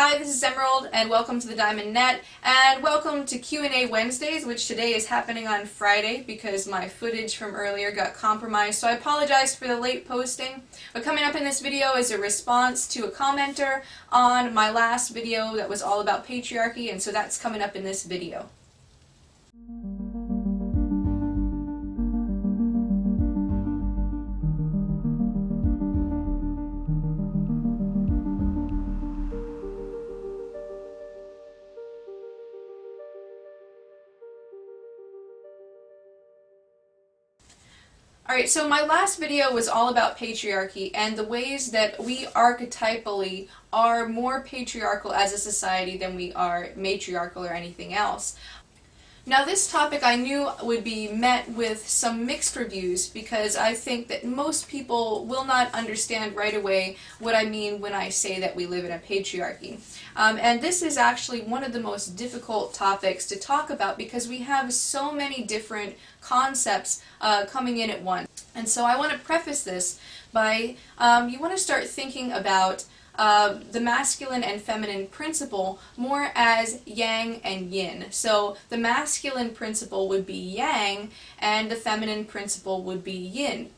Hi, this is Emerald, and welcome to the Diamond Net, and welcome to Q&A Wednesdays, which today is happening on Friday because my footage from earlier got compromised, so I apologize for the late posting. But coming up in this video is a response to a commenter on my last video that was all about patriarchy, and so that's coming up in this video. Alright, so my last video was all about patriarchy and the ways that we archetypally are more patriarchal as a society than we are matriarchal or anything else. Now this topic I knew would be met with some mixed reviews because I think that most people will not understand right away what I mean when I say that we live in a patriarchy. And this is actually one of the most difficult topics to talk about because we have so many different concepts coming in at once. And so I want to preface this by you want to start thinking about the masculine and feminine principle more as yang and yin. So the masculine principle would be yang and the feminine principle would be yin.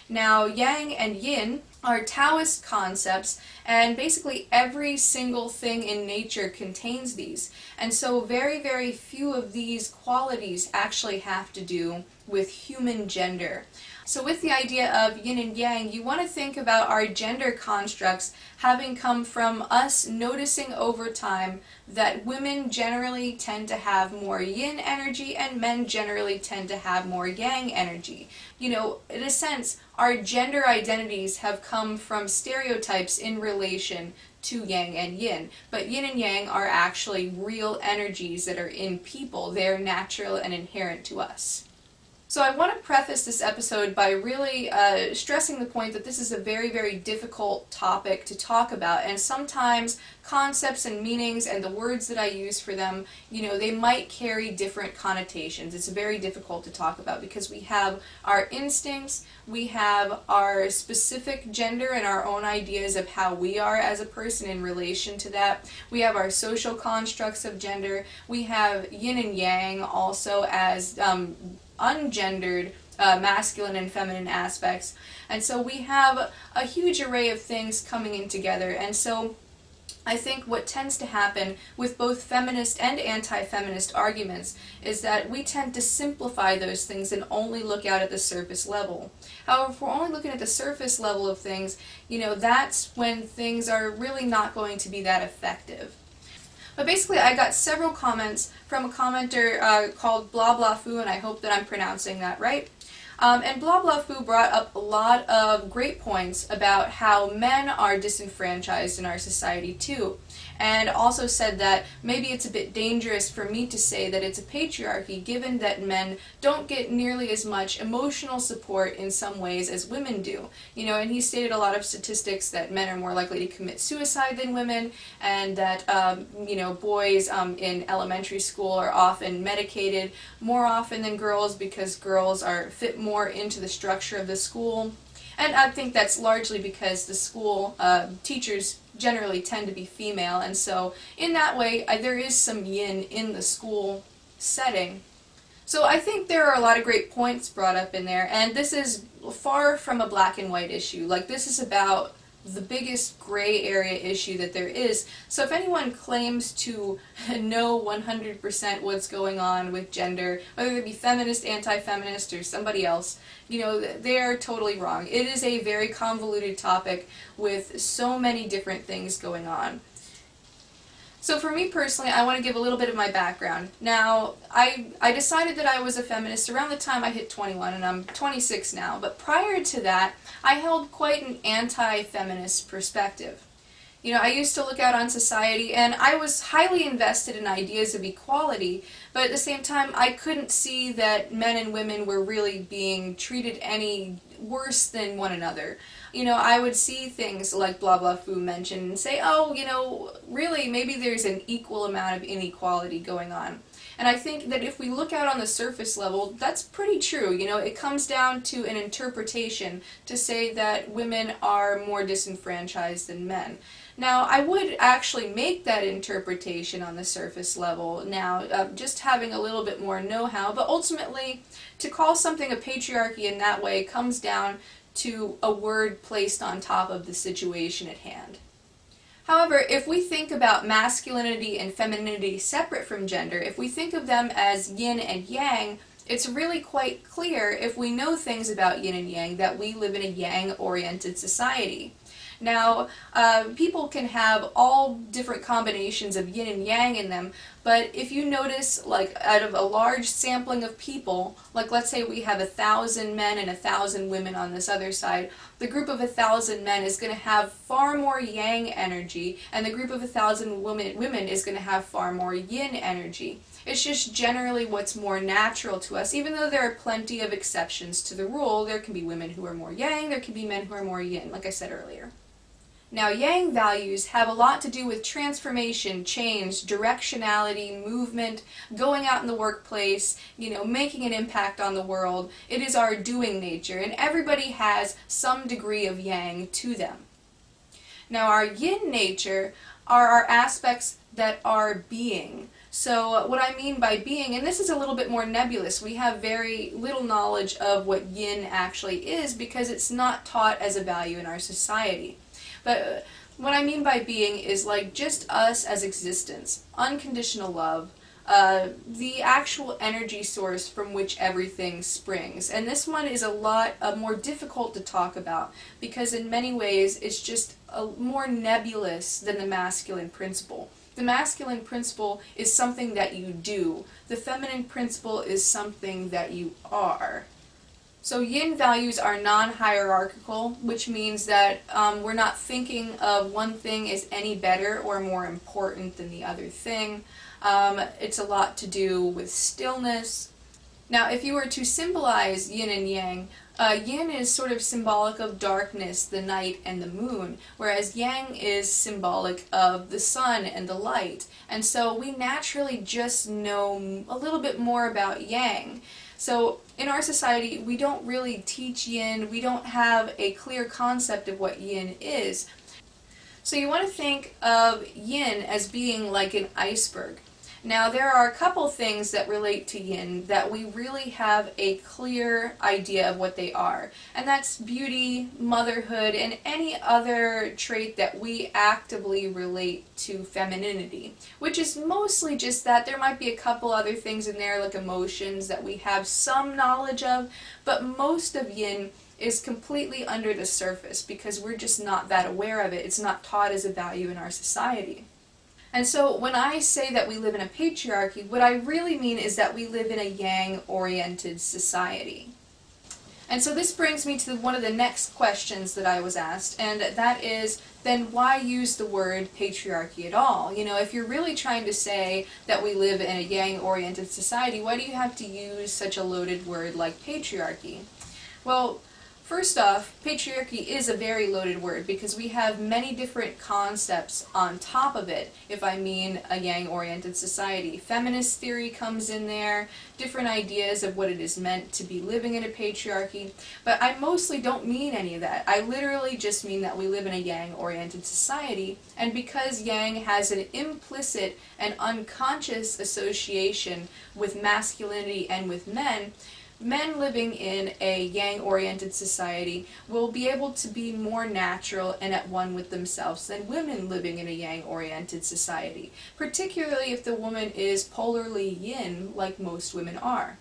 Now yang and yin are Taoist concepts, and basically every single thing in nature contains these. And so very, very few of these qualities actually have to do with human gender. So with the idea of yin and yang, you want to think about our gender constructs having come from us noticing over time that women generally tend to have more yin energy and men generally tend to have more yang energy. You know, in a sense, our gender identities have come from stereotypes in relation to yang and yin. But yin and yang are actually real energies that are in people. They're natural and inherent to us. So I want to preface this episode by really stressing the point that this is a very, very difficult topic to talk about, and sometimes concepts and meanings and the words that I use for them, you know, they might carry different connotations. It's very difficult to talk about because we have our instincts, we have our specific gender and our own ideas of how we are as a person in relation to that. We have our social constructs of gender. We have yin and yang also as ungendered masculine and feminine aspects, and so we have a huge array of things coming in together. And so I think what tends to happen with both feminist and anti-feminist arguments is that we tend to simplify those things and only look out at the surface level. However, if we're only looking at the surface level of things, you know, that's when things are really not going to be that effective. But basically, I got several comments from a commenter called Blah Blah Foo, and I hope that I'm pronouncing that right. And Blah Blah Foo brought up a lot of great points about how men are disenfranchised in our society too, and also said that maybe it's a bit dangerous for me to say that it's a patriarchy given that men don't get nearly as much emotional support in some ways as women do. You know, and he stated a lot of statistics that men are more likely to commit suicide than women, and that you know, boys in elementary school are often medicated more often than girls because girls are fit more into the structure of the school. And I think that's largely because the school teachers generally tend to be female, and so in that way there is some yin in the school setting. So I think there are a lot of great points brought up in there, and this is far from a black and white issue. Like, this is about the biggest gray area issue that there is. So if anyone claims to know 100% what's going on with gender, whether they be feminist, anti-feminist, or somebody else, you know, they are totally wrong. It is a very convoluted topic with so many different things going on. So for me personally, I want to give a little bit of my background. Now, I decided that I was a feminist around the time I hit 21, and I'm 26 now, but prior to that, I held quite an anti-feminist perspective. You know, I used to look out on society, and I was highly invested in ideas of equality, but at the same time, I couldn't see that men and women were really being treated any worse than one another. You know, I would see things like Blah Blah Foo mentioned and say, oh, you know, really, maybe there's an equal amount of inequality going on. And I think that if we look out on the surface level, that's pretty true. You know, it comes down to an interpretation to say that women are more disenfranchised than men. Now, I would actually make that interpretation on the surface level now, just having a little bit more know-how, but ultimately, to call something a patriarchy in that way comes down to a word placed on top of the situation at hand. However, if we think about masculinity and femininity separate from gender, if we think of them as yin and yang, it's really quite clear, if we know things about yin and yang, that we live in a yang-oriented society. Now, people can have all different combinations of yin and yang in them, but if you notice, like, out of a large sampling of people, like let's say we have 1,000 men and 1,000 women on this other side, the group of 1,000 men is going to have far more yang energy, and the group of 1,000 women is going to have far more yin energy. It's just generally what's more natural to us, even though there are plenty of exceptions to the rule. There can be women who are more yang, there can be men who are more yin, like I said earlier. Now, yang values have a lot to do with transformation, change, directionality, movement, going out in the workplace, making an impact on the world. It is our doing nature, and everybody has some degree of yang to them. Now, our yin nature are our aspects that are being. So what I mean by being, and this is a little bit more nebulous, we have very little knowledge of what yin actually is because it's not taught as a value in our society. But what I mean by being is like just us as existence, unconditional love, the actual energy source from which everything springs. And this one is a lot more difficult to talk about because in many ways it's just more nebulous than the masculine principle. The masculine principle is something that you do. The feminine principle is something that you are. So yin values are non-hierarchical, which means that we're not thinking of one thing as any better or more important than the other thing. It's a lot to do with stillness. Now, if you were to symbolize yin and yang, yin is sort of symbolic of darkness, the night, and the moon, whereas yang is symbolic of the sun and the light. And so we naturally just know a little bit more about yang. So in our society, we don't really teach yin, we don't have a clear concept of what yin is. So you want to think of yin as being like an iceberg. Now, there are a couple things that relate to yin that we really have a clear idea of what they are, and that's beauty, motherhood, and any other trait that we actively relate to femininity, which is mostly just that. There might be a couple other things in there like emotions that we have some knowledge of, but most of yin is completely under the surface because we're just not that aware of it. It's not taught as a value in our society. And so when I say that we live in a patriarchy, what I really mean is that we live in a yang-oriented society. And so this brings me to one of the next questions that I was asked, and that is, then why use the word patriarchy at all? If you're really trying to say that we live in a yang-oriented society, why do you have to use such a loaded word like patriarchy? Well, first off, patriarchy is a very loaded word because we have many different concepts on top of it, if I mean a yang-oriented society. Feminist theory comes in there, different ideas of what it is meant to be living in a patriarchy, but I mostly don't mean any of that. I literally just mean that we live in a yang-oriented society, and because yang has an implicit and unconscious association with masculinity and with men, men living in a yang-oriented society will be able to be more natural and at one with themselves than women living in a yang-oriented society, particularly if the woman is polarly yin, like most women are.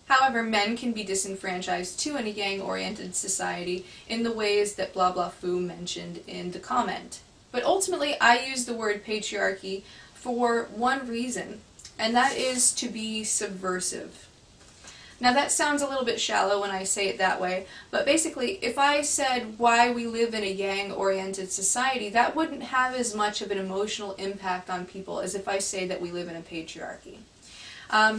However, men can be disenfranchised too in a yang-oriented society in the ways that Blah Blah Foo mentioned in the comment. But ultimately, I use the word patriarchy for one reason, and that is to be subversive. Now that sounds a little bit shallow when I say it that way, but basically if I said why we live in a yang-oriented society, that wouldn't have as much of an emotional impact on people as if I say that we live in a patriarchy.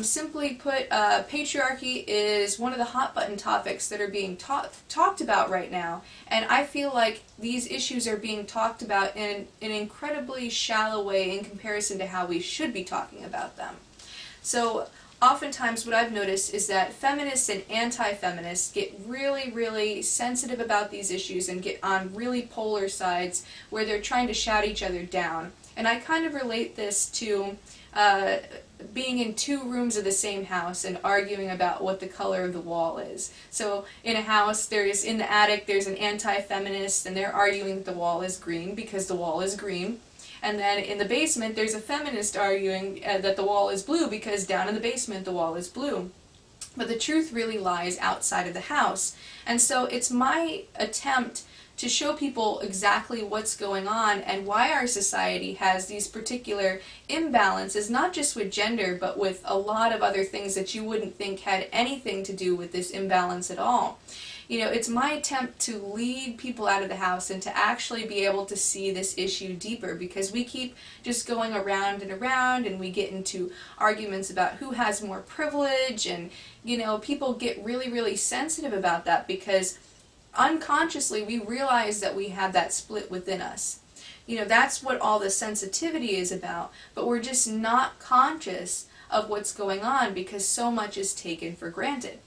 Simply put, patriarchy is one of the hot-button topics that are being talked about right now, and I feel like these issues are being talked about in an incredibly shallow way in comparison to how we should be talking about them. So oftentimes what I've noticed is that feminists and anti-feminists get really, really sensitive about these issues and get on really polar sides where they're trying to shout each other down. And I kind of relate this to being in two rooms of the same house and arguing about what the color of the wall is. So in a house, in the attic, there's an anti-feminist, and they're arguing that the wall is green because the wall is green. And then in the basement, there's a feminist arguing that the wall is blue because down in the basement, the wall is blue. But the truth really lies outside of the house. And so it's my attempt to show people exactly what's going on and why our society has these particular imbalances, not just with gender, but with a lot of other things that you wouldn't think had anything to do with this imbalance at all. You know, it's my attempt to lead people out of the house and to actually be able to see this issue deeper, because we keep just going around and around and we get into arguments about who has more privilege, and, you know, people get really, really sensitive about that because unconsciously we realize that we have that split within us. You know, that's what all the sensitivity is about, but we're just not conscious of what's going on because so much is taken for granted.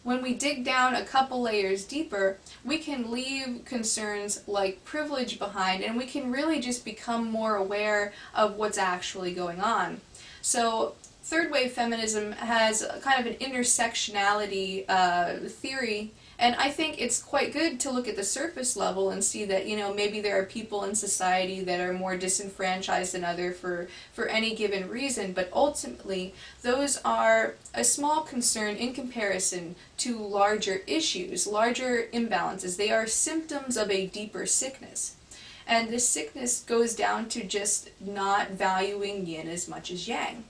When we dig down a couple layers deeper, we can leave concerns like privilege behind, and we can really just become more aware of what's actually going on. So third wave feminism has kind of an intersectionality theory, and I think it's quite good to look at the surface level and see that, you know, maybe there are people in society that are more disenfranchised than others for any given reason, but ultimately those are a small concern in comparison to larger issues, larger imbalances. They are symptoms of a deeper sickness. And this sickness goes down to just not valuing yin as much as yang.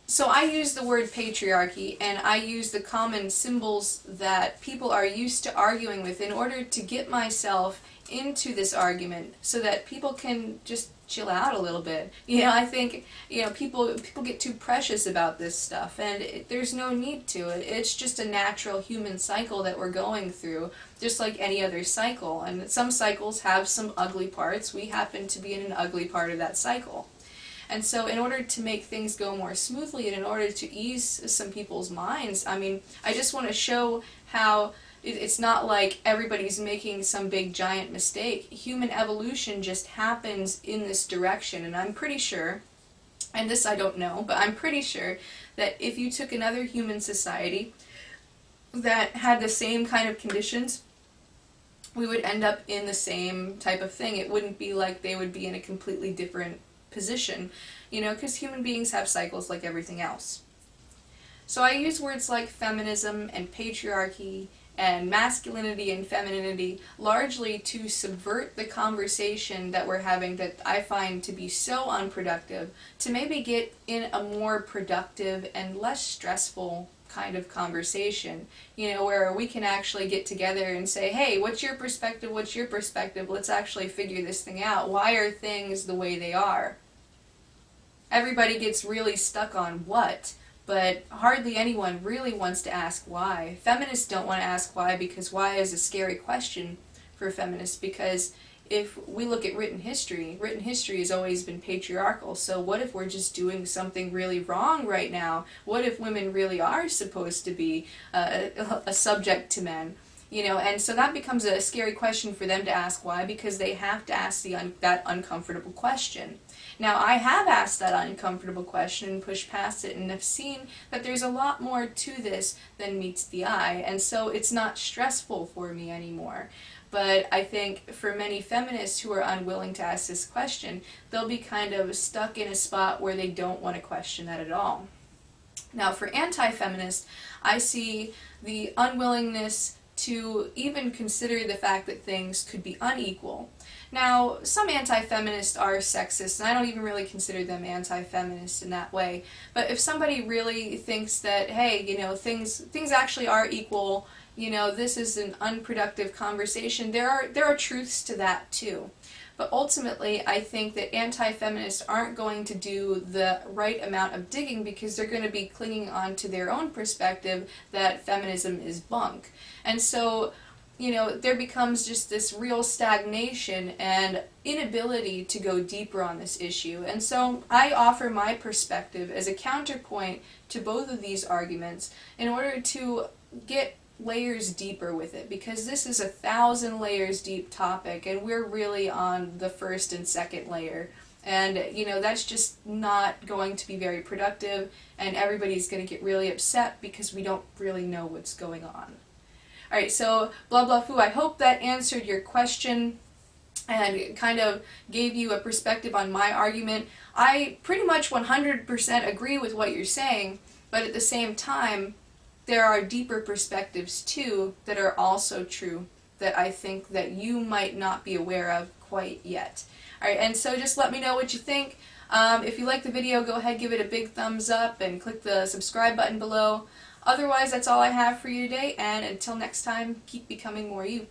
So I use the word patriarchy, and I use the common symbols that people are used to arguing with in order to get myself into this argument so that people can just chill out a little bit. You know, I think, you know, people get too precious about this stuff, and there's no need to. It's just a natural human cycle that we're going through, just like any other cycle. And some cycles have some ugly parts. We happen to be in an ugly part of that cycle. And so in order to make things go more smoothly and in order to ease some people's minds, I mean, I just want to show how it's not like everybody's making some big giant mistake. Human evolution just happens in this direction, and I'm pretty sure, and this I don't know, but I'm pretty sure that if you took another human society that had the same kind of conditions, we would end up in the same type of thing. It wouldn't be like they would be in a completely different position, you know, because human beings have cycles like everything else. So I use words like feminism and patriarchy and masculinity and femininity largely to subvert the conversation that we're having that I find to be so unproductive, to maybe get in a more productive and less stressful kind of conversation, you know, where we can actually get together and say, hey, what's your perspective, let's actually figure this thing out. Why are things the way they are? Everybody gets really stuck on what, but hardly anyone really wants to ask why. Feminists don't want to ask why because why is a scary question for feminists, because if we look at written history has always been patriarchal. So what if we're just doing something really wrong right now? What if women really are supposed to be a subject to men? You know, and so that becomes a scary question for them to ask why, because they have to ask that uncomfortable question. Now, I have asked that uncomfortable question and pushed past it and have seen that there's a lot more to this than meets the eye, and so it's not stressful for me anymore. But I think for many feminists who are unwilling to ask this question, they'll be kind of stuck in a spot where they don't want to question that at all. Now, for anti-feminists, I see the unwillingness to even consider the fact that things could be unequal. Now, some anti-feminists are sexist, and I don't even really consider them anti-feminist in that way. But if somebody really thinks that, hey, you know, things actually are equal, you know, this is an unproductive conversation, there are truths to that too. But ultimately, I think that anti-feminists aren't going to do the right amount of digging because they're going to be clinging on to their own perspective that feminism is bunk. And so there becomes just this real stagnation and inability to go deeper on this issue. And so I offer my perspective as a counterpoint to both of these arguments in order to get layers deeper with it, because this is 1,000 layers deep topic and we're really on the first and second layer. And, that's just not going to be very productive, and everybody's going to get really upset because we don't really know what's going on. Alright, so blah blah foo, I hope that answered your question and kind of gave you a perspective on my argument. I pretty much 100% agree with what you're saying, but at the same time, there are deeper perspectives too that are also true that I think that you might not be aware of quite yet. Alright, and so just let me know what you think. If you like the video, go ahead, give it a big thumbs up and click the subscribe button below. Otherwise, that's all I have for you today, and until next time, keep becoming more you.